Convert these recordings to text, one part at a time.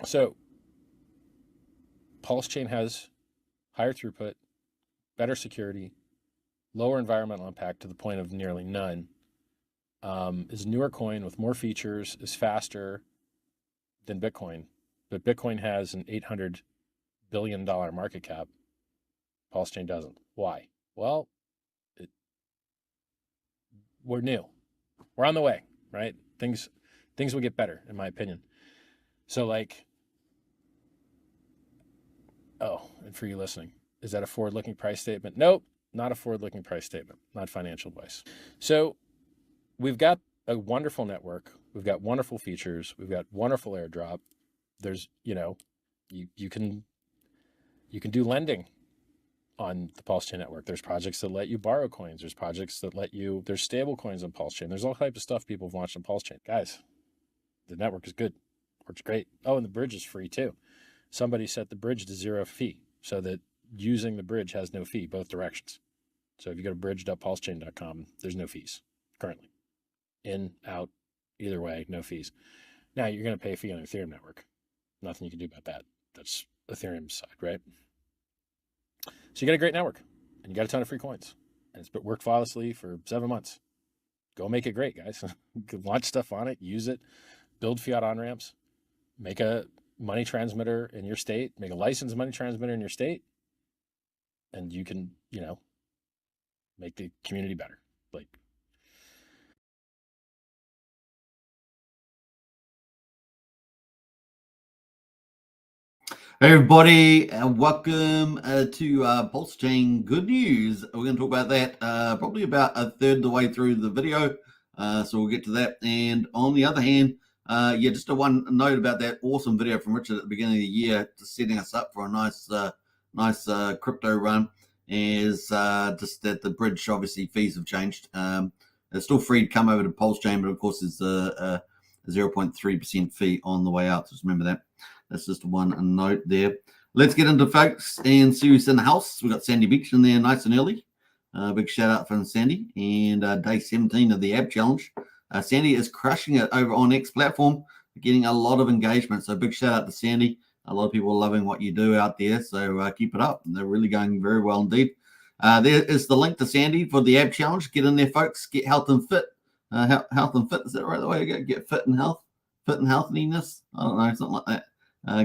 So Pulsechain has higher throughput, better security, lower environmental impact to the point of nearly none, is a newer coin with more features, is faster than Bitcoin. But Bitcoin has an $800 billion market cap. Pulsechain doesn't. Why? Well, we're new. We're on the way, right? Things will get better, in my opinion. So like, oh, and for you listening, is that a forward-looking price statement? Nope, not a forward-looking price statement, not financial advice. So we've got a wonderful network. We've got wonderful features. We've got wonderful airdrop. There's, you can do lending on the Pulsechain network. There's projects that let you borrow coins. There's projects that there's stable coins on Pulsechain. There's all types of stuff people have launched on Pulsechain. Guys, the network is good. Works great. Oh, and the bridge is free too. Somebody set the bridge to 0 fee so that using the bridge has no fee, both directions. So if you go to bridge.pulsechain.com, there's no fees currently. In, out, either way, no fees. Now you're going to pay a fee on the Ethereum network. Nothing you can do about that. That's Ethereum's side, right? So you got a great network and you got a ton of free coins and it's worked flawlessly for 7 months. Go make it great, guys. Launch stuff on it, use it, build fiat on-ramps, make a money transmitter in your state, make a licensed money transmitter in your state, and you can, make the community better. Like, Hey everybody, welcome to Pulsechain Good News. We're going to talk about that probably about a third of the way through the video, so we'll get to that. And on the other hand, just a one note about that awesome video from Richard at the beginning of the year, just setting us up for a nice crypto run. Is just that the bridge, obviously fees have changed. It's still free to come over to Pulsechain, but of course there's a 0.3% fee on the way out. Just remember that. That's just one note there. Let's get into folks and see who's in the house. We've got Sandy Beach in there nice and early. Big shout out from Sandy. And day 17 of the AB challenge. Sandy is crushing it over on X platform, getting a lot of engagement. So big shout out to Sandy. A lot of people are loving what you do out there. So keep it up. They're really going very well indeed. There is the link to Sandy for the AB challenge. Get in there, folks. Get health and fit. Health and fit, is that right the way to go? Get fit and health? Fit and healthiness? I don't know, something like that.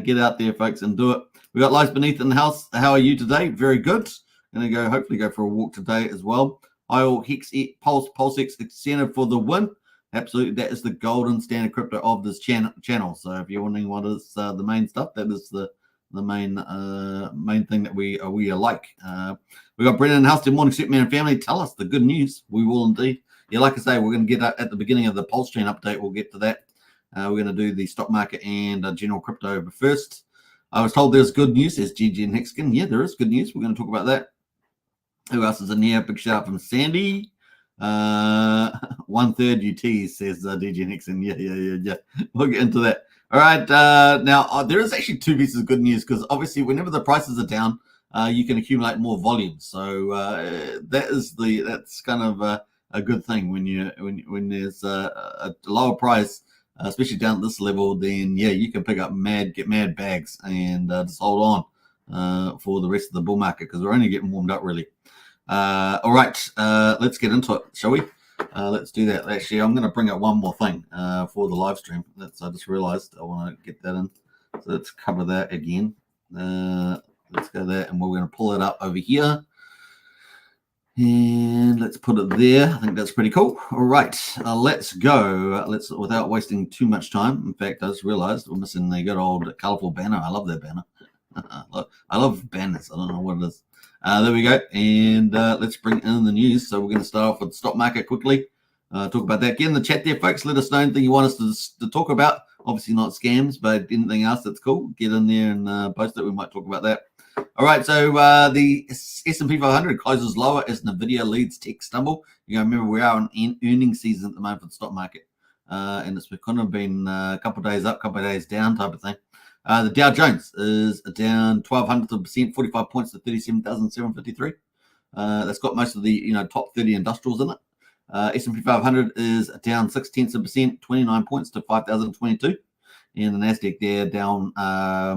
Get out there, folks, and do it. We got Lies Beneath in the house. How are you today? Very good. Going to hopefully go for a walk today as well. Hex Pulsex Extended for the win. Absolutely, that is the golden standard crypto of this channel. So if you're wondering what is the main stuff, that is the main thing that we like. We got Brendan in the house. Good morning, Superman and family. Tell us the good news. We will indeed. Yeah, like I say, we're going to get at the beginning of the Pulsechain update. We'll get to that. We're going to do the stock market and general crypto. But first, I was told there's good news. There's GG and Hexkin. Yeah, there is good news. We're going to talk about that. Who else is in here? Big shout out from Sandy. 1/3 UT says DG and Hexkin. Yeah. We'll get into that. All right. Now, there is actually two pieces of good news because obviously whenever the prices are down, you can accumulate more volume. So that's kind of a good thing when there's a lower price. Especially down at this level, then yeah, you can get mad bags and just hold on for the rest of the bull market because we're only getting warmed up really. All right, let's get into it, shall we? Let's do that. Actually, I'm going to bring up one more thing for the live stream. I just realized I want to get that in. So let's cover that again. Let's go there, and we're going to pull it up over here. And let's put it there. I think that's pretty cool. All right, let's go. Let's without wasting too much time. In fact, I just realized we're missing the good old colorful banner. I love that banner. I love banners. I don't know what it is. There we go. And let's bring in the news. So we're going to start off with the stock market quickly. Talk about that. Get in the chat there, folks. Let us know anything you want us to talk about. Obviously not scams, but anything else that's cool. Get in there and post it. We might talk about that. All right, so the S&P 500 closes lower as NVIDIA leads tech stumble. You know, remember we are in earnings season at the moment for the stock market, and it's kind of been a couple of days up, couple of days down type of thing. The Dow Jones is down 0.12%, 45 points to 37,753. That's got most of the top 30 industrials in it. S&P 500 is down 0.6%, 29 points to 5,022. and the Nasdaq there down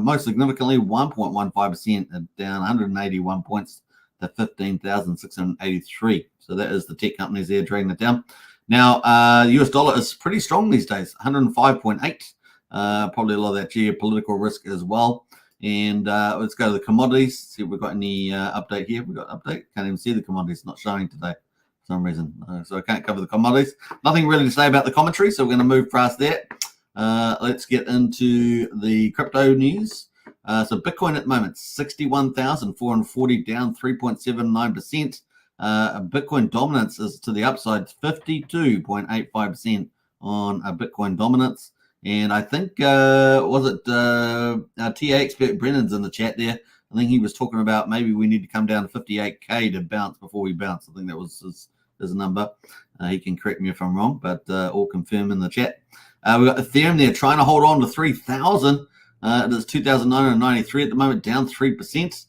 most significantly 1.15%, down 181 points to 15,683. So that is the tech companies there dragging it down. Now, the US dollar is pretty strong these days, 105.8. Probably a lot of that geopolitical risk as well. And let's go to the commodities, see if we've got any update here. We've got an update. Can't even see the commodities, not showing today for some reason. So I can't cover the commodities. Nothing really to say about the commentary, so we're going to move past that. Let's get into the crypto news. So Bitcoin at the moment, 61,440, down 3.79%. Bitcoin dominance is to the upside, 52.85% on Bitcoin dominance. And I think, was it our TA expert Brennan's in the chat there? I think he was talking about maybe we need to come down to 58K to bounce before we bounce. I think that was his number. He can correct me if I'm wrong, but all confirm in the chat. We've got Ethereum there trying to hold on to 3,000. It is 2,993 at the moment, down 3%.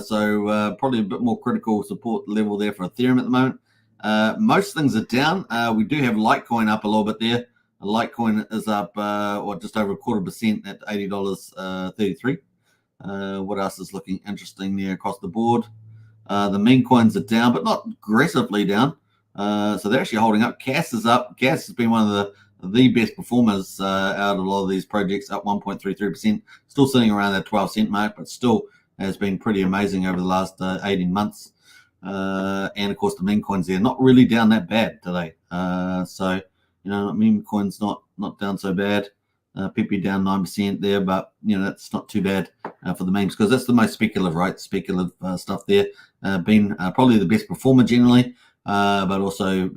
So probably a bit more critical support level there for Ethereum at the moment. Most things are down. We do have Litecoin up a little bit there. Litecoin is up just over 0.25% at $80.33. What else is looking interesting there across the board? The meme coins are down, but not aggressively down. So they're actually holding up. CAS is up. CAS has been one of the best performers out of a lot of these projects, up 1.33%. Still sitting around that 12-cent mark, but still has been pretty amazing over the last 18 months. And of course, the meme coins there not really down that bad today. So meme coins not down so bad. PP down 9% there, but that's not too bad for the memes because that's the most speculative, right? Speculative stuff there. Been probably the best performer generally, but also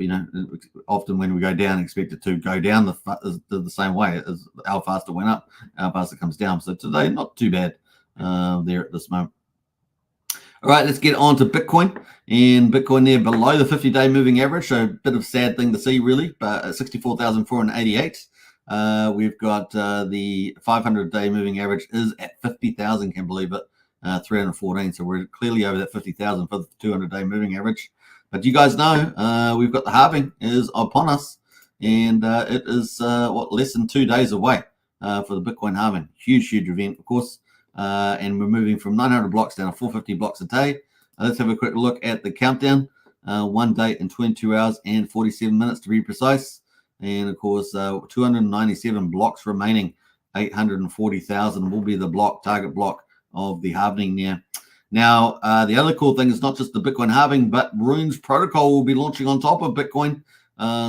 often when we go down, expect it to go down the same way as how fast it went up, how fast it comes down. So today, not too bad there at this moment. All right, let's get on to Bitcoin. And Bitcoin there below the 50-day moving average. So a bit of a sad thing to see, really, but at 64,488. We've got the 500-day moving average is at 50,000, can believe it, 314. So we're clearly over that 50,000 for the 200-day moving average. But you guys know we've got the halving is upon us. And it is, less than 2 days away for the Bitcoin halving. Huge event, of course. And we're moving from 900 blocks down to 450 blocks a day. Let's have a quick look at the countdown. 1 day and 22 hours and 47 minutes to be precise. And of course, 297 blocks remaining. 840,000 will be the target block of the halving there. Now, the other cool thing is not just the Bitcoin halving, but Runes protocol will be launching on top of Bitcoin.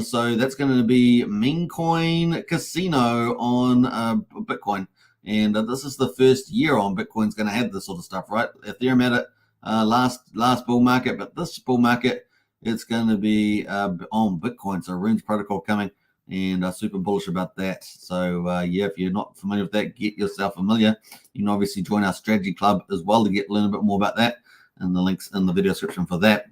So that's going to be Meme Coin Casino on Bitcoin. And this is the first year on Bitcoin's going to have this sort of stuff, right? Ethereum had it last bull market, but this bull market, it's going to be on Bitcoin. So Runes protocol coming, and super bullish about that. So if you're not familiar with that, get yourself familiar. You can obviously join our strategy club as well to learn a bit more about that, and the links in the video description for that.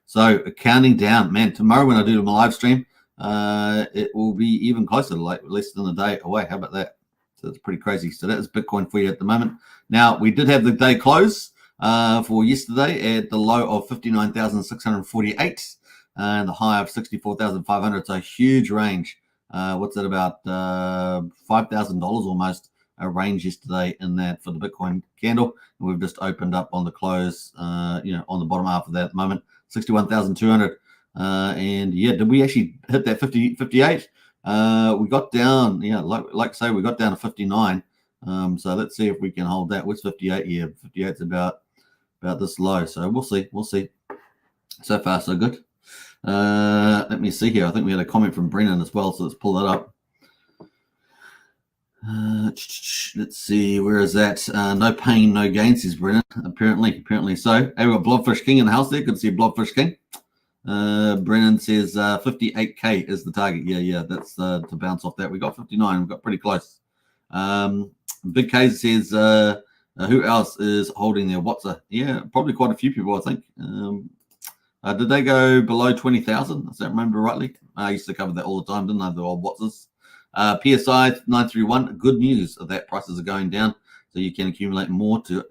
So counting down, man. Tomorrow when I do my live stream, it will be even closer to less than a day away. How about that? So it's pretty crazy. So that is Bitcoin for you at the moment. Now, we did have the day close for yesterday at the low of 59,648 and the high of 64,500. So a huge range. What's that, about $5,000 almost a range yesterday in that for the Bitcoin candle. And we've just opened up on the close, on the bottom half of that at the moment, 61,200. And did we actually hit that 58? We got down, like I say, we got down to 59. So let's see if we can hold that. What's 58 here? 58's about this low. So we'll see. So far, so good. Let me see here. I think we had a comment from Brennan as well. So let's pull that up. Let's see. Where is that? No pain, no gain, says Brennan. Apparently so. Hey, we've got Blobfish King in the house there. Good to see Blobfish King. Brennan says 58K is the target. Yeah, that's to bounce off that. We got 59. We got pretty close. Big K says who else is holding their Watsa? Yeah, probably quite a few people, I think. Did they go below 20,000? Does that remember rightly? I used to cover that all the time, didn't I? The old Watsas. PSI 931. Good news that prices are going down, so you can accumulate more to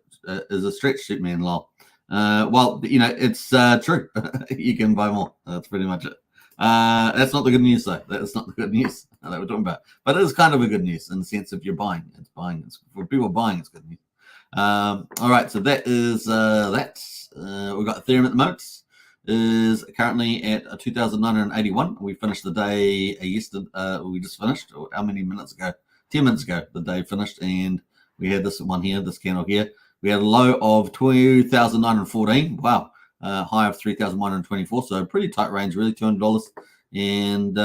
as a stretch sheet, man. Lol. Well, it's true. You can buy more. That's pretty much it. That's not the good news, though. That's not the good news that we're talking about. But it is kind of a good news in the sense if you're buying. It's buying. It's, for people buying, it's good news. All right, so that is that. We've got Ethereum at the moment. Is currently at 2,981. We finished the day yesterday. We just finished. How many minutes ago? 10 minutes ago, the day finished, and we had this one here, this candle here. We had a low of 2,914. Wow. High of 3,124. So pretty tight range, really, $200. And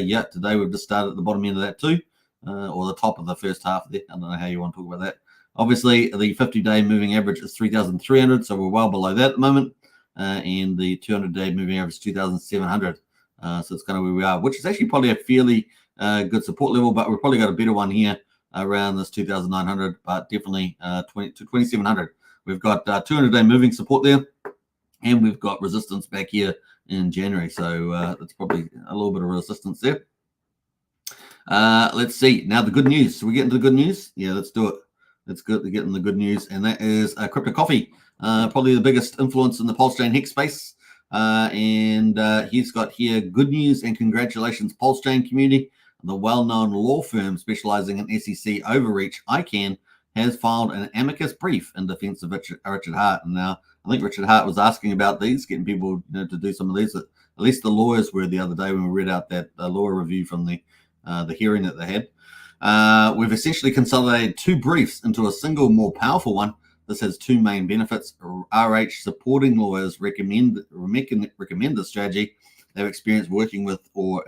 yeah, today we've just started at the bottom end of that too, or the top of the first half there. I don't know how you want to talk about that. Obviously, the 50-day moving average is 3,300, so we're well below that at the moment. And the 200-day moving average is 2,700. So it's kind of where we are, which is actually probably a fairly good support level, but we've probably got a better one here around this 2,900, but definitely 2,700. We've got 200-day moving support there, and we've got resistance back here in January. So that's probably a little bit of resistance there. Let's see. Now the good news. So we get into the good news? Yeah, let's do it. It's good to get in the good news, and that is Crypto Coffee, probably the biggest influence in the Pulsechain Hex space. And he's got here good news and congratulations, Pulsechain community. The well-known law firm specializing in SEC overreach, ICANN, has filed an amicus brief in defense of Richard Hart. And now I think Richard Hart was asking about these, getting people to do some of these. At least the lawyers were the other day when we read out that lawyer review from the hearing that they had. We've essentially consolidated two briefs into a single, more powerful one. This has two main benefits. RH supporting lawyers recommend the strategy they've experienced working with or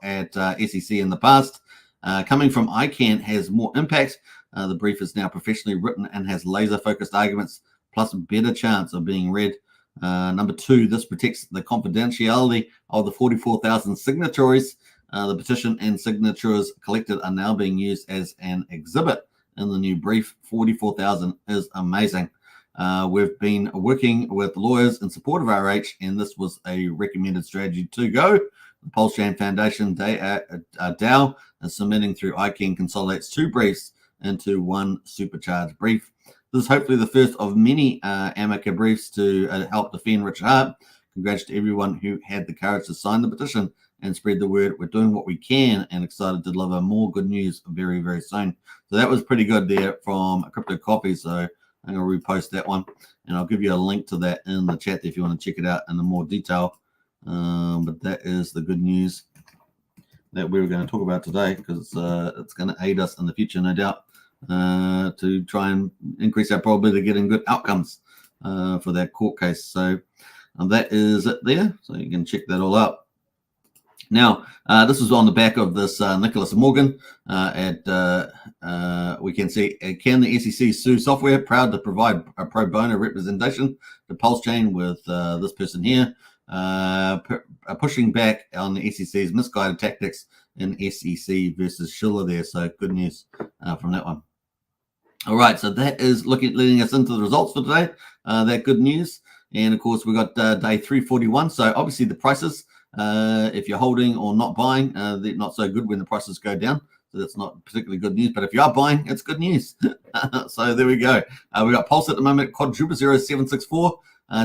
at SEC in the past. Coming from ICANN has more impact. The brief is now professionally written and has laser-focused arguments, plus a better chance of being read. Number two, this protects the confidentiality of the 44,000 signatories. The petition and signatures collected are now being used as an exhibit in the new brief. 44,000 is amazing. We've been working with lawyers in support of RH, and this was a recommended strategy to go. The Pulsechain Foundation DAO is submitting through ICANN consolidates two briefs into one supercharged brief. This is hopefully the first of many amicus briefs to help defend Richard Hart. Congrats to everyone who had the courage to sign the petition and spread the word. We're doing what we can and excited to deliver more good news very, very soon. So that was pretty good there from Crypto Coffee. So I'm going to repost that one, and I'll give you a link to that in the chat if you want to check it out in more detail. But that is the good news that we were going to talk about today, because it's going to aid us in the future, no doubt, to try and increase our probability of getting good outcomes for that court case. So that is it there. So you can check that all out. Now, this is on the back of this Nicholas Morgan. We can see, can the SEC sue software? Proud to provide a pro bono representation to Pulsechain with this person here, pushing back on the SEC's misguided tactics in SEC versus Schiller there. So good news from that one. All right, so that is leading us into the results for today. That good news. And of course, we got day 341. So obviously the prices, if you're holding or not buying, they're not so good when the prices go down. So that's not particularly good news. But if you are buying, it's good news. So there we go. We got Pulse at the moment, quadruple 0764,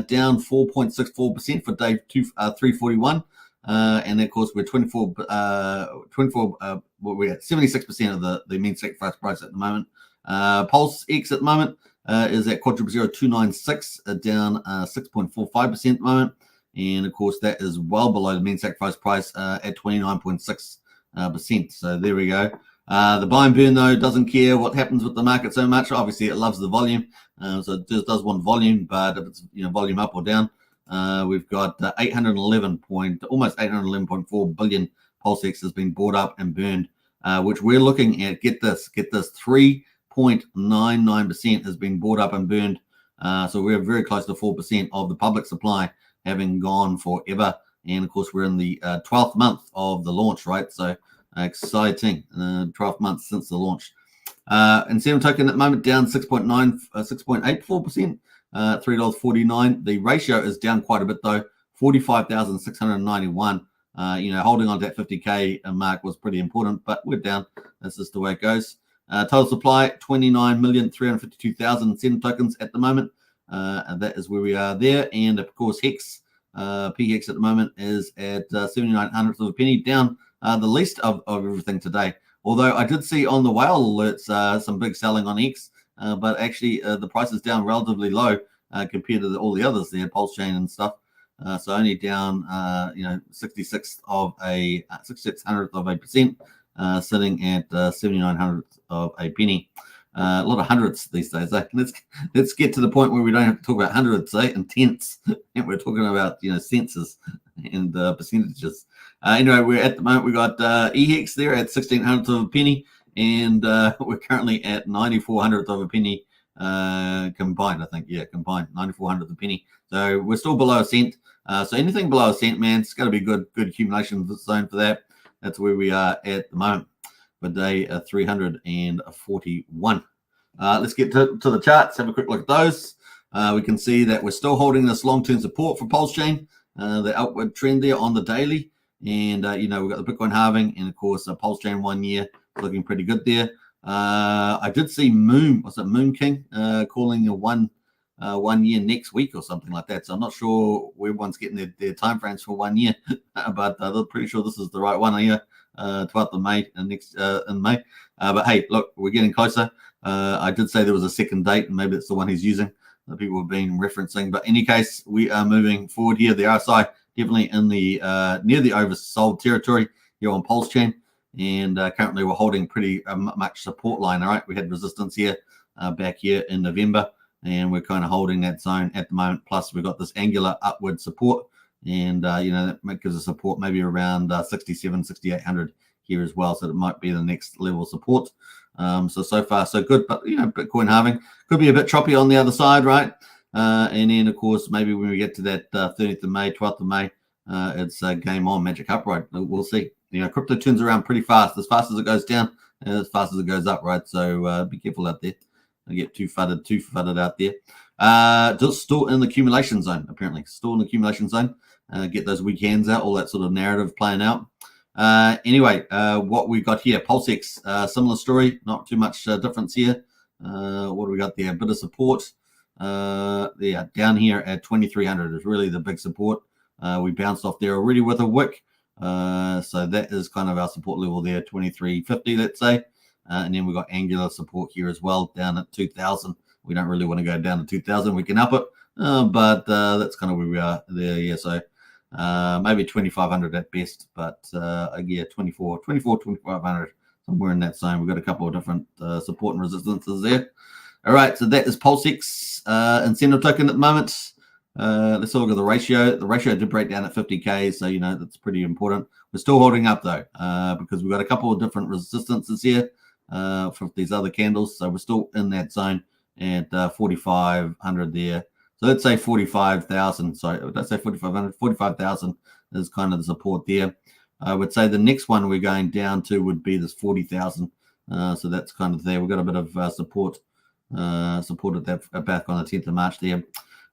down 4.64% for day 341. And of course, we're 76% of the mean sacrifice price at the moment. Pulse X at the moment is at quadruple 0296, down 6.45% at the moment. And of course, that is well below the mean sacrifice price at 29.6%. So there we go. The buy and burn, though, doesn't care what happens with the market so much. Obviously, it loves the volume. So it just does want volume, but if it's volume up or down, we've got almost 811.4 billion Pulse X has been bought up and burned, which we're looking at. Get this, 3.99% has been bought up and burned. So we're very close to 4% of the public supply having gone forever. And of course, we're in the 12th month of the launch, right? So exciting. 12 months since the launch. Incentive token at the moment down 6.84%, $3.49. The ratio is down quite a bit though, 45,691. Holding on to that 50K mark was pretty important, but we're down. That's just the way it goes. Total supply 29,352,000 incentive tokens at the moment. And that is where we are there. And of course, Hex PHEX at the moment is at 79 hundredths of a penny, down the least of everything today. Although I did see on the whale alerts some big selling on X, but actually the price is down relatively low compared to all the others there, Pulsechain and stuff. So only down, 66 hundredth of a percent, sitting at 79 hundredths of a penny. A lot of hundredths these days. Let's get to the point where we don't have to talk about hundredths, and tenths, and we're talking about senses and percentages. Anyway, we're at the moment we got EHEX there at 16 hundredths of a penny, and we're currently at 94 hundredths of a penny combined. I think combined 94 hundredths of a penny. So we're still below a cent. So anything below a cent, man, it's got to be good accumulation zone for that. That's where we are at the moment. For day 341. Let's get to the charts, have a quick look at those. We can see that we're still holding this long-term support for Pulsechain, the upward trend there on the daily. And, we've got the Bitcoin halving, and, of course, Pulsechain 1 year looking pretty good there. I did see Moon King calling a 1 year next week or something like that. So I'm not sure everyone's getting their time frames for 1 year, but I'm pretty sure this is the right one here. 12th of May in May. But hey, look, we're getting closer. I did say there was a second date, and maybe it's the one he's using that people have been referencing. But in any case, we are moving forward here. The RSI definitely in the near the oversold territory here on Pulsechain, and currently we're holding pretty much support line. All right, we had resistance here back here in November, and we're kind of holding that zone at the moment. Plus, we've got this angular upward support. And, that gives us support maybe around 67, 6,800 here as well. So it might be the next level of support. So far, so good. But, Bitcoin halving could be a bit choppy on the other side, right? And then, of course, maybe when we get to that 30th of May, 12th of May, it's game on, magic upright. We'll see. Crypto turns around pretty fast as it goes down, and as fast as it goes up, right? So be careful out there. Don't get too fudded out there. Just still in the accumulation zone, apparently. Still in the accumulation zone. Get those weekends out, all that sort of narrative playing out. Anyway, what we got here, PulseX, similar story, not too much difference here. What do we got there? A bit of support. Down here at 2,300 is really the big support. We bounced off there already with a wick. So that is kind of our support level there, 2,350, let's say. And then we've got angular support here as well, down at 2,000. We don't really want to go down to 2,000. We can up it, but that's kind of where we are there. Yeah, so maybe 2,500 at best, but 2,500, somewhere in that zone. We've got a couple of different support and resistances there. All right, so that is PulseX incentive token at the moment. Let's look at the ratio. The ratio did break down at 50K, so that's pretty important. We're still holding up though, because we've got a couple of different resistances here for these other candles. So we're still in that zone at 4,500 there. So let's say 45,000. Sorry, did I say 4,500? 45,000 is kind of the support there. I would say the next one we're going down to would be this 40,000. So that's kind of there. We've got a bit of support at that back on the 10th of March there.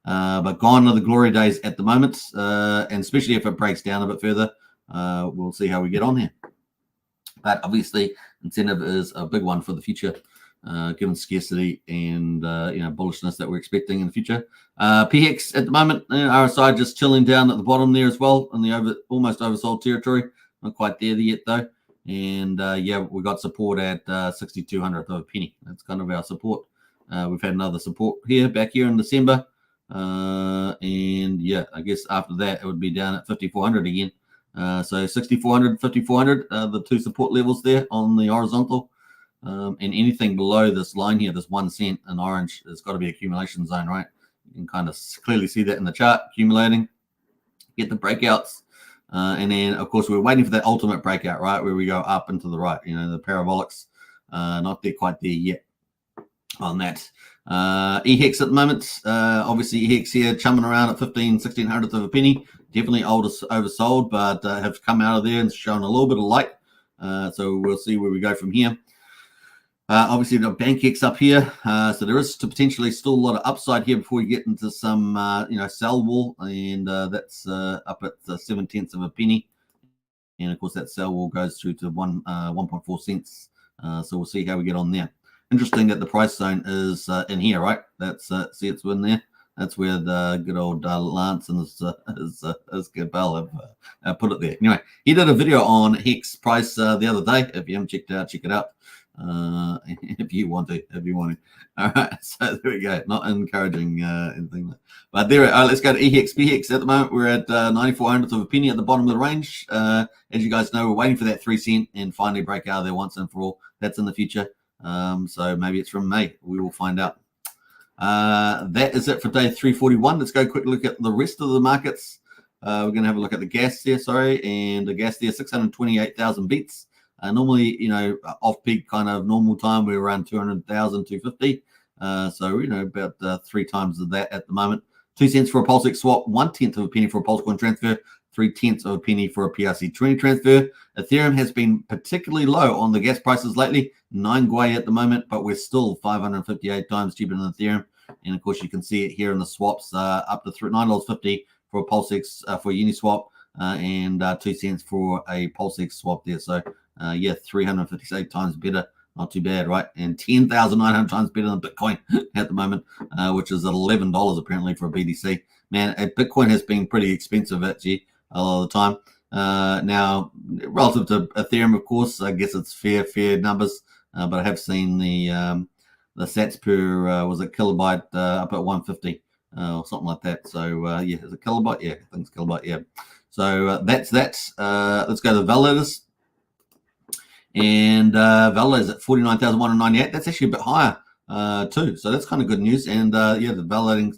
But gone are the glory days at the moment, and especially if it breaks down a bit further, we'll see how we get on here. But obviously, incentive is a big one for the future, given scarcity and bullishness that we're expecting in the future. PHEX at the moment, RSI just chilling down at the bottom there as well in the almost oversold territory. Not quite there yet though. And we got support at 6,200 of a penny. That's kind of our support. We've had another support back here in December. I guess after that it would be down at 5,400 again. So 6,400, 5,400, the two support levels there on the horizontal. And anything below this line here, this 1 cent in orange, has got to be accumulation zone, right? You can kind of clearly see that in the chart, accumulating, get the breakouts. And then, of course, we're waiting for that ultimate breakout, right, where we go up and to the right, the parabolics. Not there quite there yet on that. EHEX at the moment, obviously EHEX here chumming around at 1600th of a penny. Definitely oversold, but have come out of there and shown a little bit of light. So we'll see where we go from here. Obviously, we've got BankX up here. So there is potentially still a lot of upside here before we get into some, sell wall. And that's up at 7/10 of a penny. And, of course, that sell wall goes through to 1.4 cents. So we'll see how we get on there. Interesting that the price zone is in here, right? That's see, it's in there. That's where the good old Lance and his Gabelle have put it there. Anyway, he did a video on Hex price the other day. If you haven't checked it out, check it out. If you want to. All right, so there we go. Not encouraging anything, but there. Let's go to EHEX, BHEX. At the moment, we're at 9400th of a penny at the bottom of the range. As you guys know, we're waiting for that 3 cent and finally break out of there once and for all. That's in the future. So maybe it's from May. We will find out. That is it for day 341. Let's go quick look at the rest of the markets. We're going to have a look at the gas there, and the gas there, 628,000 beats. Normally, off peak kind of normal time, we're around 200,000, 250. So, about 3 times of that at the moment. 2 cents for a Pulsechain swap, 1/10 of a penny for a Pulsechain transfer, 3/10 of a penny for a PRC20 transfer. Ethereum has been particularly low on the gas prices lately, 9 Gwei at the moment, but we're still 558 times cheaper than Ethereum. And of course, you can see it here in the swaps, up to $9.50 for a Pulsechain for a Uniswap, and 2 cents for a Pulsechain swap there. So, 358 times better. Not too bad, right? And 10,900 times better than Bitcoin at the moment, which is at $11 apparently for a BTC. Man, Bitcoin has been pretty expensive actually a lot of the time. Now, relative to Ethereum, of course, I guess it's fair numbers, but I have seen the sats per was it kilobyte up at 150 or something like that. So is it kilobyte? Yeah, I think it's kilobyte. Yeah. So that's that. Let's go to the validators. And validators at 49,198. That's actually a bit higher too. So that's kind of good news. And the validating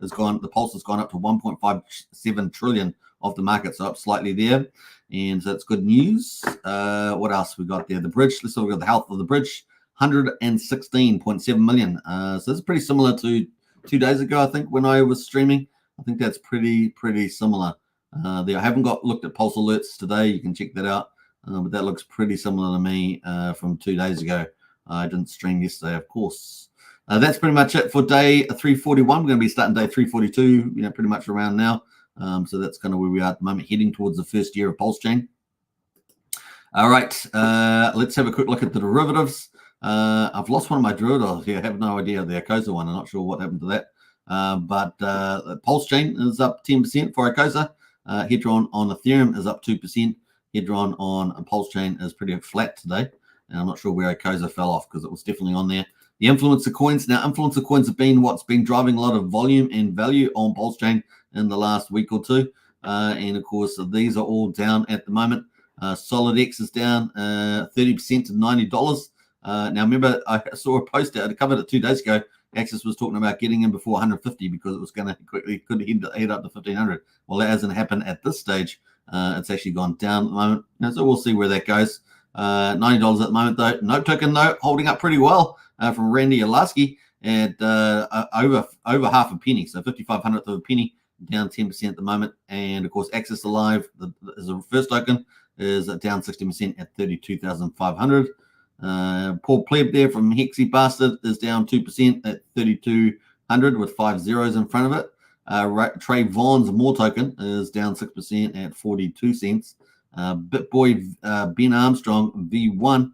has gone. The pulse has gone up to 1.57 trillion of the market, so up slightly there. And so that's good news. What else we got there? The bridge. Let's look at the health of the bridge. 116.7 million. So that's pretty similar to 2 days ago, I think, when I was streaming. I think that's pretty similar. There, I haven't looked at pulse alerts today. You can check that out. But that looks pretty similar to me from 2 days ago. I didn't stream yesterday, of course. That's pretty much it for day 341. We're going to be starting day 342, pretty much around now. So that's kind of where we are at the moment, heading towards the first year of Pulsechain. All right, let's have a quick look at the derivatives. I've lost one of my derivatives here. I have no idea. The Acosa one. I'm not sure what happened to that. But Pulsechain is up 10% for Acosa. Hedron on Ethereum is up 2%. Hedron on Pulsechain is pretty flat today. And I'm not sure where Acosa fell off because it was definitely on there. The influencer coins. Now, influencer coins have been what's been driving a lot of volume and value on Pulsechain in the last week or two. And of course, these are all down at the moment. SolidX is down 30% to $90. Now, remember, I saw a post out. I covered it 2 days ago. Axis was talking about getting in before 150 because it was going to could head up to 1500. Well, that hasn't happened at this stage. It's actually gone down at the moment. So we'll see where that goes. $90 at the moment, though. Note token, though, holding up pretty well from Randy Alaski at over half a penny. So 5500th of a penny, down 10% at the moment. And, of course, Axis Alive is a first token, is down 60% at 32,500. Paul Pleb there from Hexy Bastard is down 2% at 3,200 with 5 zeros in front of it. Trey Vaughn's More token is down 6% at 42 cents. BitBoy Ben Armstrong V1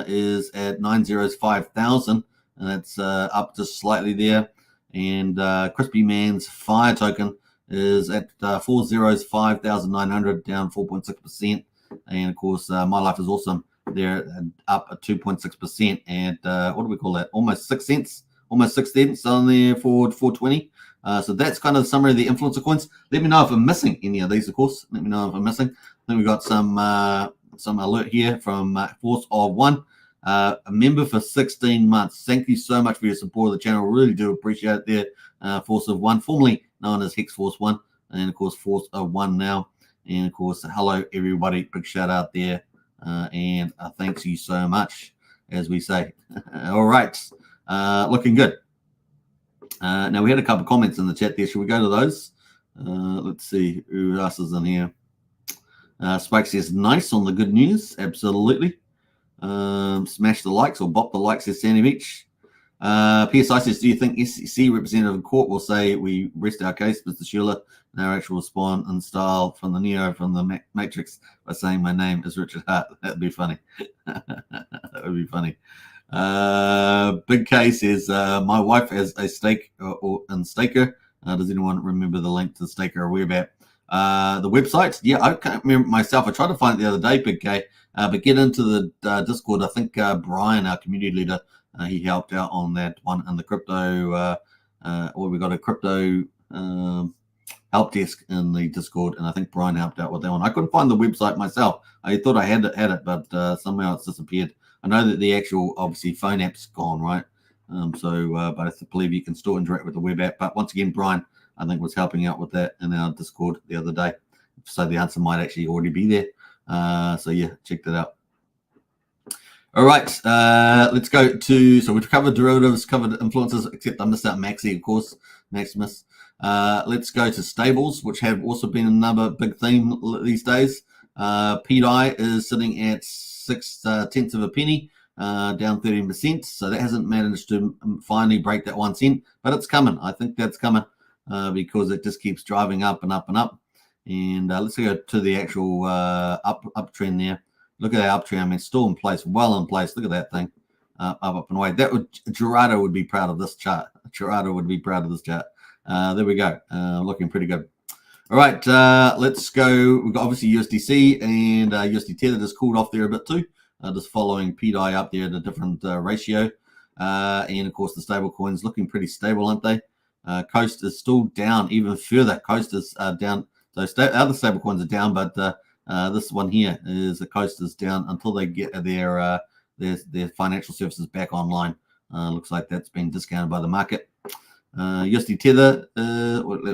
is at 9 zeros 5,000, and that's up just slightly there. And Crispy Man's Fire token is at 4 zeros 5,900, down 4.6%. And of course, My Life is Awesome. They're up at 2.6% and what do we call that? Almost 6 cents. Almost 6 cents on there for 420. So that's kind of the summary of the influencer coins. Let me know if I'm missing any of these, of course. Let me know if I'm missing. Then we got some alert here from Force of One, a member for 16 months. Thank you so much for your support of the channel. Really do appreciate it there. Force of One, formerly known as Hex Force One, and of course Force of One now. And of course, hello everybody. Big shout out there. And thanks you so much, as we say. All right, looking good. Now we had a couple of comments in the chat there. Should we go to those? Let's see who else is in here. Spike says nice on the good news. Absolutely. Smash the likes or bop the likes, says Sandy Beach. PSI says, do you think SEC representative in court will say we rest our case, Mr. Schuler? And our actual respond in style from the Neo from the Matrix by saying my name is Richard Hart. That'd be funny. That would be funny. Big K says, my wife has a stake in Staker. Does anyone remember the link to the Staker or whereabout? The website? Yeah, I can't remember myself. I tried to find it the other day, Big K. But get into the Discord. I think Brian, our community leader, he helped out on that one and the crypto. We got a crypto help desk in the Discord, and I think Brian helped out with that one. I couldn't find the website myself. I thought I had it, but somehow it's disappeared. I know that the actual, obviously, phone app's gone, right? But I believe you can still interact with the web app. But once again, Brian, I think, was helping out with that in our Discord the other day. So the answer might actually already be there. So yeah, check that out. All right, let's go to, so we've covered derivatives, covered influencers, except I missed out Maxi, of course, Maximus. Let's go to stables, which have also been another big theme these days. PDI is sitting at 6/10 of a penny, down 13%. So that hasn't managed to finally break that 1 cent, but it's coming. I think that's coming because it just keeps driving up and up and up. And let's go to the actual uptrend there. Look at that uptrend. I mean, it's still in place, well in place. Look at that thing, up and away. That would, Gerardo would be proud of this chart. Gerardo would be proud of this chart. There we go. Looking pretty good. All right, let's go. We've got obviously USDC and USD Tether just cooled off there a bit too, just following PDI up there at a different ratio. And of course, the stable coins looking pretty stable, aren't they? Coast is still down even further. Coast is down. So other stable coins are down, but this one here is the Coast is down until they get their financial services back online. Looks like that's been discounted by the market. USD Tether,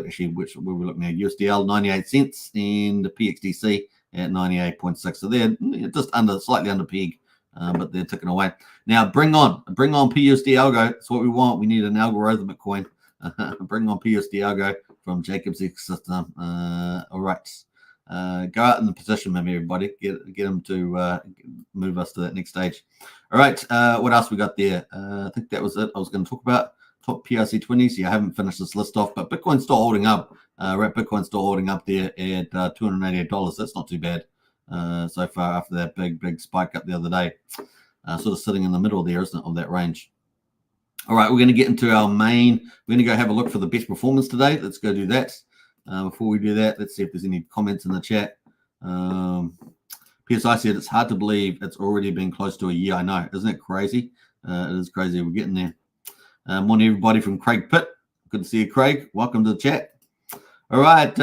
actually, which were we looking at? USDL 98 cents and the PXDC at 98.6. So they're just slightly under peg, but they're ticking away. Now bring on PUSD Algo. That's what we want. We need an algorithmic coin. Bring on PUSD Algo from Jacob's ecosystem. All right. Go out in the position, maybe everybody. Get them to move us to that next stage. All right. What else we got there? I think that was it. I was going to talk about top PRC20s. Yeah, I haven't finished this list off, but Bitcoin's still holding up. Bitcoin's still holding up there at $288. That's not too bad so far after that big spike up the other day. Sort of sitting in the middle there, isn't it, of that range. All right, we're going to get into our main. We're going to go have a look for the best performance today. Let's go do that. Before we do that, let's see if there's any comments in the chat. PSI said it's hard to believe it's already been close to a year. I know, isn't it crazy? It is crazy. We're getting there. Morning, everybody from Craig Pitt. Good to see you, Craig. Welcome to the chat. All right,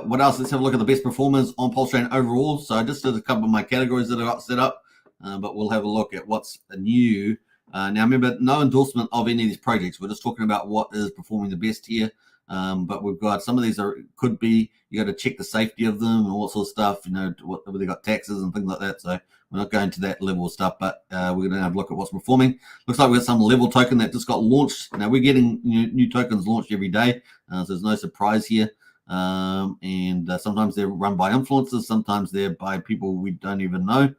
what else? Let's have a look at the best performers on Pulsechain overall. So I just did a couple of my categories that I got set up, but we'll have a look at what's new. Now, remember, no endorsement of any of these projects. We're just talking about what is performing the best here. But we've got some of these could be, you got to check the safety of them and all sorts of stuff, they got taxes and things like that. So we're not going to that level of stuff, but we're going to have a look at what's performing. Looks like we've got some level token that just got launched. Now we're getting new tokens launched every day. So there's no surprise here. And sometimes they're run by influencers. Sometimes they're by people we don't even know.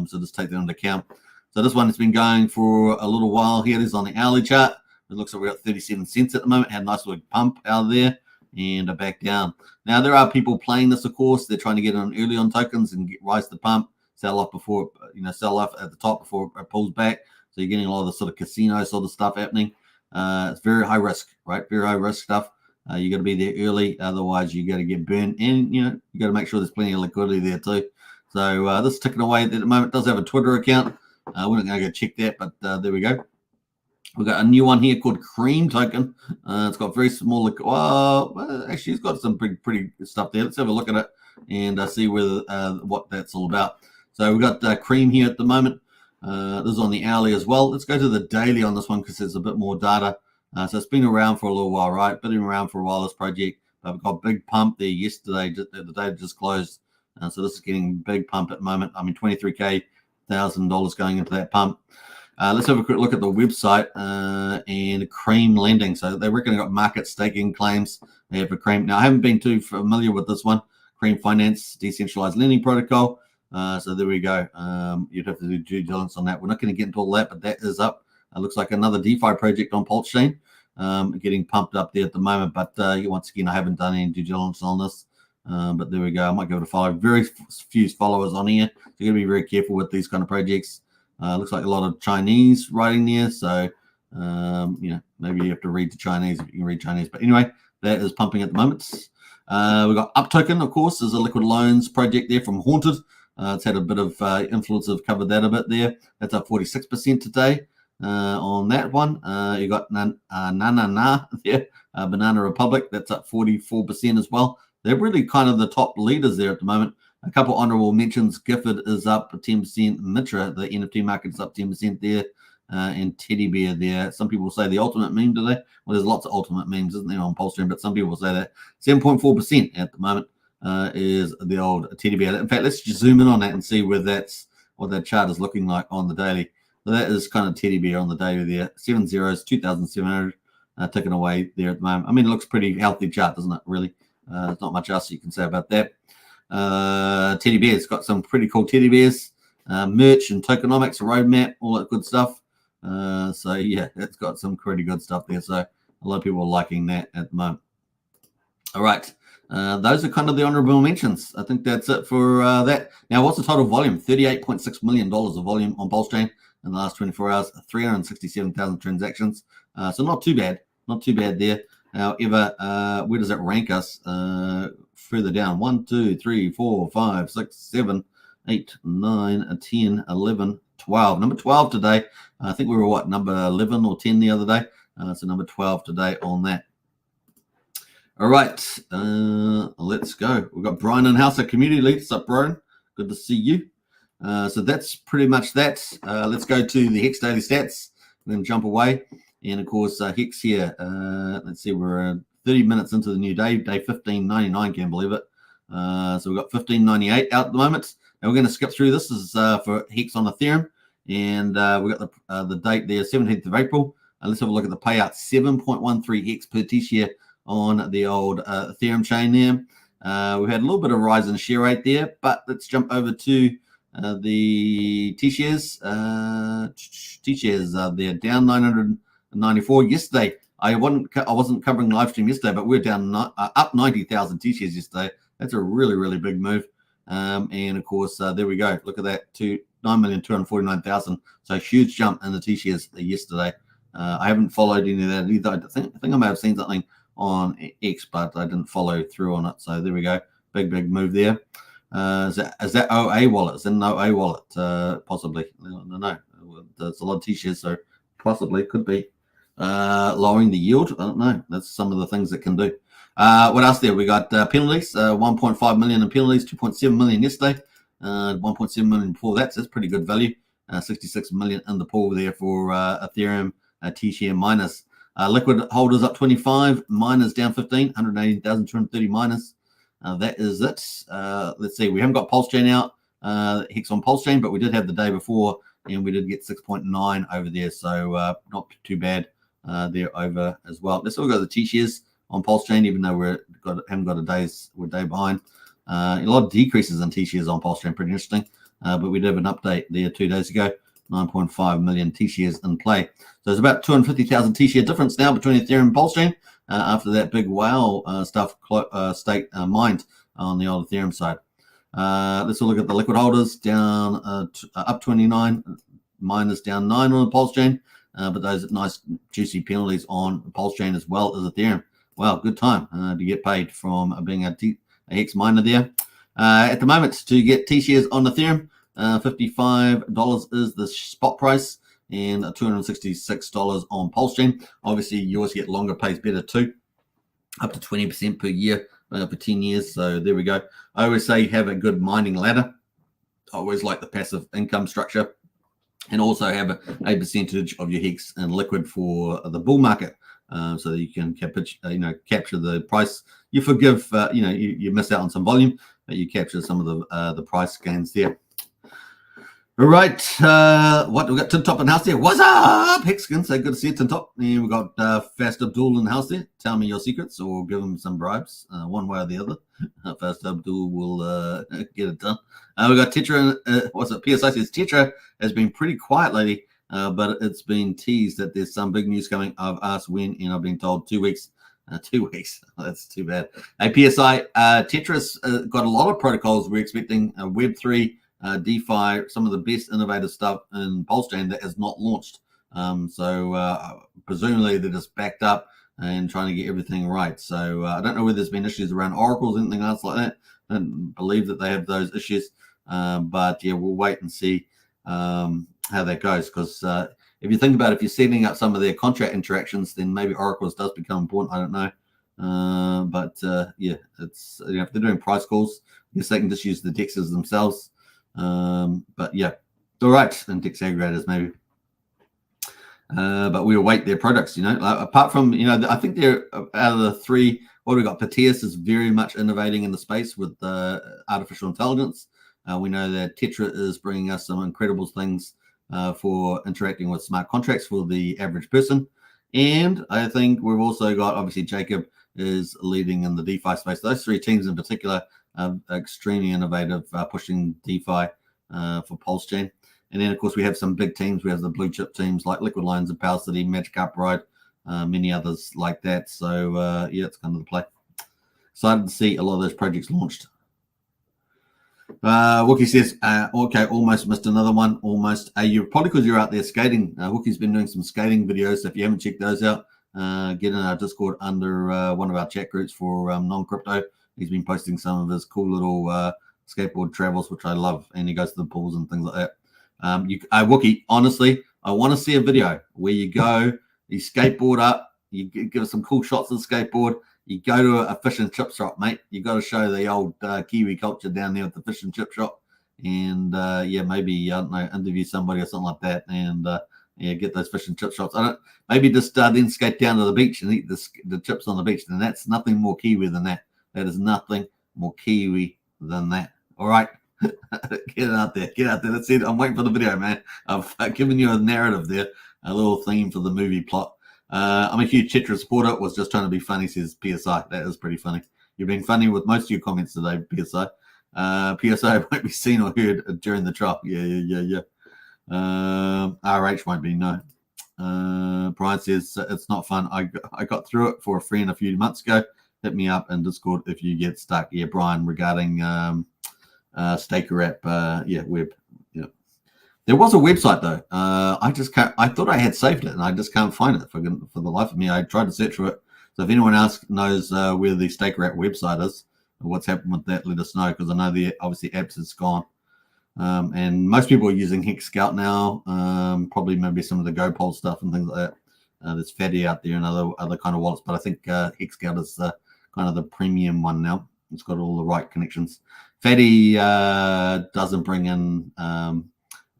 So just take that into account. So this one has been going for a little while here. This is on the hourly chart. It looks like we're at 37 cents at the moment. Had a nice little pump out of there and back down. Now, there are people playing this, of course. They're trying to get on early on tokens and rise the pump, sell off before, sell off at the top before it pulls back. So you're getting a lot of the sort of casino sort of stuff happening. It's very high risk, right? Very high risk stuff. You got to be there early. Otherwise, you got to get burned. And, you got to make sure there's plenty of liquidity there too. So this is ticking away at the moment. It does have a Twitter account. We're not going to go check that, but there we go. We've got a new one here called Cream Token. It's got very small. Actually, it's got some pretty stuff there. Let's have a look at it and see what that's all about. So we've got Cream here at the moment. This is on the hourly as well. Let's go to the daily on this one because there's a bit more data. So it's been around for a little while, right? Been around for a while, this project. We've got a big pump there yesterday. The day just closed. So this is getting big pump at the moment. I mean, $23,000 going into that pump. Let's have a quick look at the website and Cream Lending. So they reckon they got market staking claims. They have a Cream. Now, I haven't been too familiar with this one. Cream Finance, decentralized lending protocol. So there we go. You'd have to do due diligence on that. We're not going to get into all that, but that is up. It looks like another DeFi project on Pulsechain, getting pumped up there at the moment. But once again, I haven't done any due diligence on this. But there we go. I might give it a follow. Very few followers on here. So you got to be very careful with these kind of projects. Looks like a lot of Chinese writing there, so maybe you have to read the Chinese if you can read Chinese. But anyway, that is pumping at the moment. We've got Up Token, of course, is a liquid loans project there from Haunted. It's had a bit of influence. I've covered that a bit there. That's up 46% today on that one. You got Nana there, Banana Republic. That's up 44% as well. They're really kind of the top leaders there at the moment. A couple honorable mentions. Gifford is up 10%. Mitra, the NFT market, is up 10% there. And Teddy Bear there. Some people say the ultimate meme today. Well, there's lots of ultimate memes, isn't there, on Pulsechain? But some people say that 7.4% at the moment is the old Teddy Bear. In fact, let's just zoom in on that and see where that's what that chart is looking like on the daily. So that is kind of Teddy Bear on the daily there. 7 zeros, 2,700 ticking away there at the moment. I mean, it looks pretty healthy chart, doesn't it? Really, there's not much else you can say about that. Teddy Bear's got some pretty cool teddy bears, merch and tokenomics, roadmap, all that good stuff. So yeah, it's got some pretty good stuff there. So a lot of people are liking that at the moment. All right. Those are kind of the honorable mentions. I think that's it for that. Now, what's the total volume? $38.6 million of volume on Pulsechain in the last 24 hours, 367,000 transactions. So not too bad. Not too bad there. However, where does that rank us? Further down. 1, 2, 3, 4, 5, 6, 7, 8, 9, 10, 11, 12. Number 12 today. I think we were what, number 11 or 10 the other day. So number 12 today on that. All right, let's go. We've got Brian in house, our community lead. What's up, Brian? Good to see you. So that's pretty much that. Let's go to the Hex daily stats and then jump away. And of course, Hex here. Let's see, we're 30 minutes into the new day 1599. Can't believe it. So we've got 1598 out at the moment. Now we're going to skip through this. This is for Hex on Ethereum, and we got the date there, 17th of April. Let's have a look at the payout. 7.13 Hex per T-share on the old Ethereum chain there. We've had a little bit of rise in share rate there, but let's jump over to the T-shares. T-shares they're down 994 yesterday. I wasn't covering live stream yesterday, but we're down up 90,000 T-shares yesterday. That's a really, really big move. And of course, there we go. Look at that, 9,249,000. So huge jump in the T-shares yesterday. I haven't followed any of that either. I think I may have seen something on X, but I didn't follow through on it. So there we go. Big move there. Is that OA wallet? Is it an OA wallet? Possibly. I don't know. There's a lot of T-shares, so possibly could be lowering the yield. I don't know. That's some of the things it can do. What else there? We got penalties. 1.5 million in penalties. 2.7 million yesterday. 1.7 million before that. So that's pretty good value. 66 million in the pool there for Ethereum T-share miners. Liquid holders up 25, miners down 15, 118,230 miners. That is it. Let's see, we haven't got Pulsechain out, Hex on Pulsechain, but we did have the day before, and we did get 6.9 over there, so not too bad there over as well. Let's look at the T-shares on Pulsechain, even though haven't got we're a day behind. A lot of decreases in T-shares on Pulsechain, pretty interesting, but we did have an update there 2 days ago. 9.5 million T-shares in play. So there's about 250,000 T-share difference now between Ethereum and Pulsechain after that big wow stuff state mined on the old Ethereum side. Let's look at the liquid holders down up 29, miners down 9 on the Pulsechain, but those nice juicy penalties on Pulsechain as well as Ethereum. Wow, good time to get paid from being a Hex miner there. At the moment, to get T-shares on Ethereum, $55 is the spot price and $266 on Pulsechain. Obviously, you always get longer pays better too, up to 20% per year for 10 years. So there we go. I always say have a good mining ladder. I always like the passive income structure, and also have a percentage of your Hex and liquid for the bull market, so that you can capture the price. You forgive, you miss out on some volume, but you capture some of the price gains there. All right, what we got? Tim Top in house there. What's up, Hexkin? So good to see you, Tim Top. And we got Fast Abdul in the house there. Tell me your secrets, or give him some bribes, one way or the other. Fast Abdul will get it done. We got Tetra. What's it? PSI says Tetra has been pretty quiet lately, but it's been teased that there's some big news coming. I've asked when, and I've been told 2 weeks. 2 weeks. That's too bad. PSI Tetra's got a lot of protocols. We're expecting Web3. DeFi, some of the best innovative stuff in Pulsechain that has not launched. So presumably they're just backed up and trying to get everything right. So I don't know whether there's been issues around oracles, anything else like that. I don't believe that they have those issues. But yeah, we'll wait and see how that goes. Because if you think about it, if you're setting up some of their contract interactions, then maybe oracles does become important. I don't know. But yeah, it's, you know, if they're doing price calls, I guess they can just use the dexes themselves. But yeah, all right, and dex aggregators maybe. But we await their products, you know, apart from, you know, I think they're out of the three, what we got, Pateus is very much innovating in the space with artificial intelligence. We know that Tetra is bringing us some incredible things for interacting with smart contracts for the average person. And I think we've also got, obviously, Jacob is leading in the DeFi space. Those three teams in particular are extremely innovative, pushing DeFi for Pulsechain. And then, of course, we have some big teams. We have the blue chip teams like Liquid Lines and Power City, Magic Upright, many others like that. So, yeah, it's kind of the play. Excited to see a lot of those projects launched. Wookie says, okay, almost missed another one. Almost. You probably because you're out there skating. Wookie's been doing some skating videos. So if you haven't checked those out, get in our Discord under one of our chat groups for non-crypto. He's been posting some of his cool little skateboard travels, which I love. And he goes to the pools and things like that. Wookie, honestly, I want to see a video where you go, you skateboard up, you give us some cool shots of the skateboard, you go to a fish and chip shop, mate. You got to show the old Kiwi culture down there with the fish and chip shop, and yeah, maybe I don't know, interview somebody or something like that, and yeah, get those fish and chip shops. Maybe just then skate down to the beach and eat the chips on the beach, and that's nothing more Kiwi than that. That is nothing more Kiwi than that. All right. Get out there. Let's see it. I'm waiting for the video, man. I've given you a narrative there, a little theme for the movie plot. I'm a huge Tetra supporter. It was just trying to be funny, says PSI. That is pretty funny. You've been funny with most of your comments today, PSI. PSI won't be seen or heard during the trial. Yeah. RH won't be, no. Brian says, it's not fun. I got through it for a friend a few months ago. Hit me up in Discord if you get stuck. Yeah, Brian, regarding Staker app, web. Yeah, there was a website though. I just can't. I thought I had saved it, and I just can't find it for the life of me. I tried to search for it. So if anyone else knows where the Staker app website is, or what's happened with that, let us know, because I know the obviously apps is gone. And most people are using Hex Scout now. Probably maybe some of the GoPol stuff and things like that. There's Fatty out there and other kind of wallets, but I think Hex Scout is kind of the premium one now. It's got all the right connections. Fatty doesn't bring in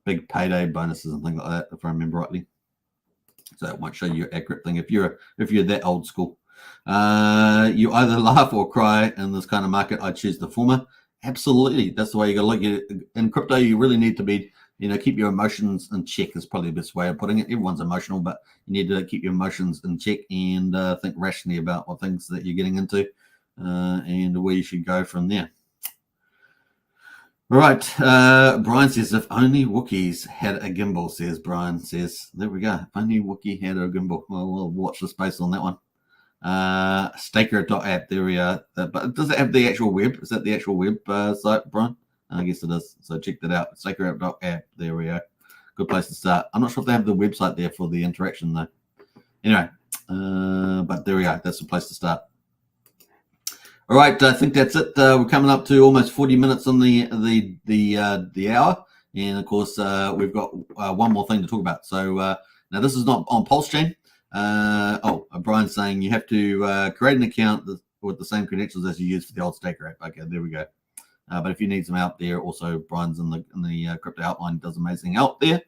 big payday bonuses and things like that, if I remember rightly. So it won't show you an accurate thing if you're that old school. You either laugh or cry in this kind of market. I choose the former. Absolutely, that's the way you got to look. In crypto, you really need to be, keep your emotions in check. Is probably the best way of putting it. Everyone's emotional, but you need to keep your emotions in check and think rationally about what things that you're getting into and where you should go from there. All right, Brian says, if only Wookiees had a gimbal, says Brian says. There we go. If only Wookie had a gimbal. Well, we'll watch the space on that one. Staker.app, there we are. But does it have the actual web? Is that the actual web site, Brian? I guess it is. So check that out. Staker.app, there we go. Good place to start. I'm not sure if they have the website there for the interaction, though. Anyway, but there we go. That's the place to start. All right, I think that's it. We're coming up to almost 40 minutes on the hour, and of course we've got one more thing to talk about. So now this is not on Pulsechain. Brian's saying you have to create an account with the same credentials as you use for the old Staker app. Okay, there we go. But if you need some help there, also Brian's in the crypto outline, does amazing help there.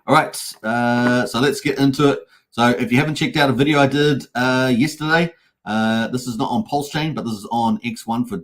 All right, so let's get into it. So if you haven't checked out a video I did yesterday. This is not on Pulsechain, but this is on X1 for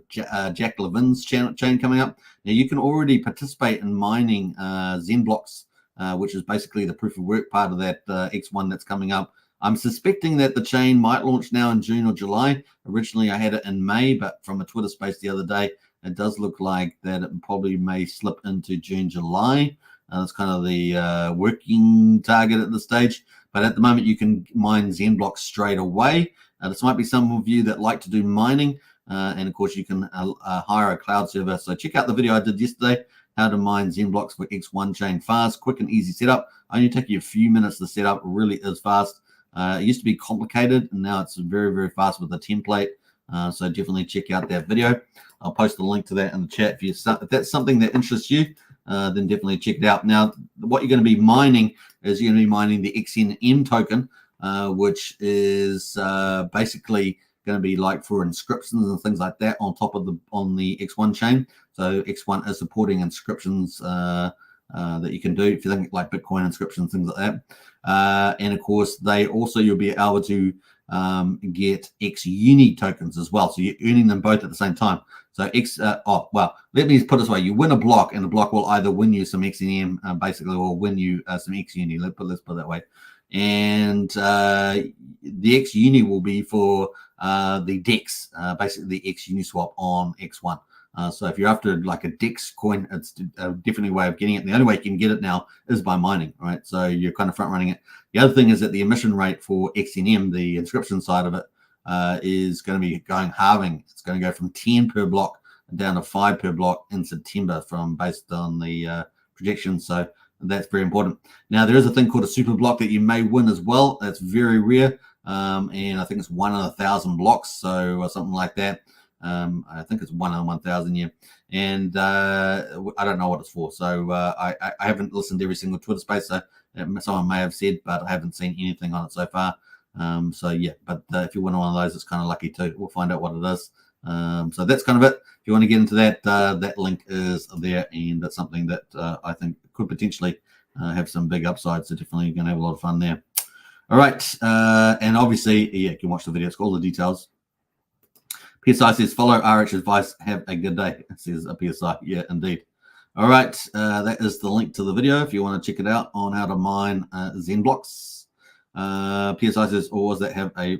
Jack Levin's chain coming up. Now you can already participate in mining Zen blocks, which is basically the proof of work part of that X1 that's coming up. I'm suspecting that the chain might launch now in June or July. Originally, I had it in May, but from a Twitter space the other day, it does look like that it probably may slip into June, July. That's kind of the working target at this stage. But at the moment, you can mine Zen blocks straight away. This might be some of you that like to do mining. And of course, you can hire a cloud server. So check out the video I did yesterday. how to mine Zen blocks for X1 chain fast, quick and easy setup. Only take you a few minutes to set up. It really is fast. It used to be complicated, and now it's very, very fast with the template. So definitely check out that video. I'll post a link to that in the chat if that's something that interests you. Then definitely check it out. Now, what you're going to be mining is you're going to be mining the XNM token, which is basically going to be like for inscriptions and things like that on top of the X1 chain. So X1 is supporting inscriptions that you can do if you think like Bitcoin inscriptions, things like that. And of course, you'll be able to get XUni tokens as well. So you're earning them both at the same time. So let me put it this way: you win a block, and the block will either win you some XNM, basically, or win you some XUni. Let's put it that way. And the XUni will be for the DEX, basically the XUni swap on X1. So if you're after like a DEX coin, it's definitely a way of getting it. The only way you can get it now is by mining, right? So you're kind of front running it. The other thing is that the emission rate for XNM, the inscription side of it, is going to be halving. It's going to go from 10 per block down to 5 per block in September, based on the projections. So that's very important. Now, there is a thing called a super block that you may win as well. That's very rare. And I think it's 1 in 1,000 blocks, so or something like that. I think it's 1 in 1,000, yeah. And I don't know what it's for. So I haven't listened to every single Twitter space. So someone may have said, but I haven't seen anything on it so far. So yeah, but if you win one of those, it's kind of lucky too. We'll find out what it is. So that's kind of it. If you want to get into that, that link is there, and that's something that I think could potentially have some big upsides. So definitely going to have a lot of fun there. All right, and obviously, yeah, you can watch the video. It's got all the details. PSI says, follow RH advice. Have a good day. It says a PSI. Yeah, indeed. All right, that is the link to the video if you want to check it out on how to mine Zen blocks. PSI says, or was that have a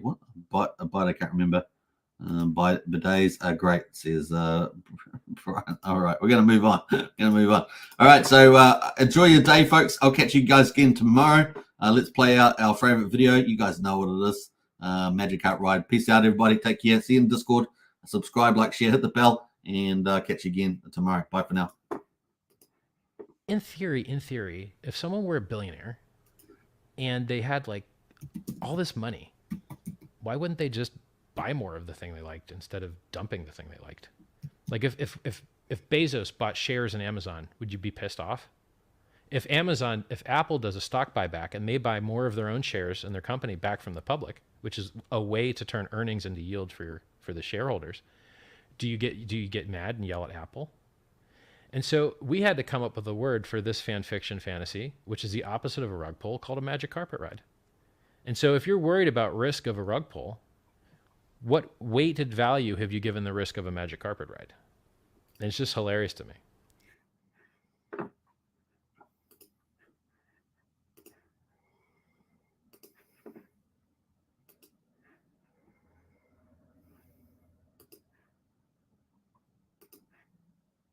what? A bite? I can't remember. Bidets are great, says all right, we're gonna move on. All right, so enjoy your day, folks. I'll catch you guys again tomorrow. Let's play out our favorite video. You guys know what it is. Magic Cart Ride. Peace out, everybody. Take care. See you in Discord. Subscribe, like, share, hit the bell, and catch you again tomorrow. Bye for now. In theory, if someone were a billionaire and they had like all this money, why wouldn't they just buy more of the thing they liked instead of dumping the thing they liked? Like if Bezos bought shares in Amazon, would you be pissed off? If Apple does a stock buyback and they buy more of their own shares in their company back from the public, which is a way to turn earnings into yield for the shareholders, do you get mad and yell at Apple? And so we had to come up with a word for this fan fiction fantasy, which is the opposite of a rug pull, called a magic carpet ride. And so if you're worried about risk of a rug pull, what weighted value have you given the risk of a magic carpet ride? And it's just hilarious to me.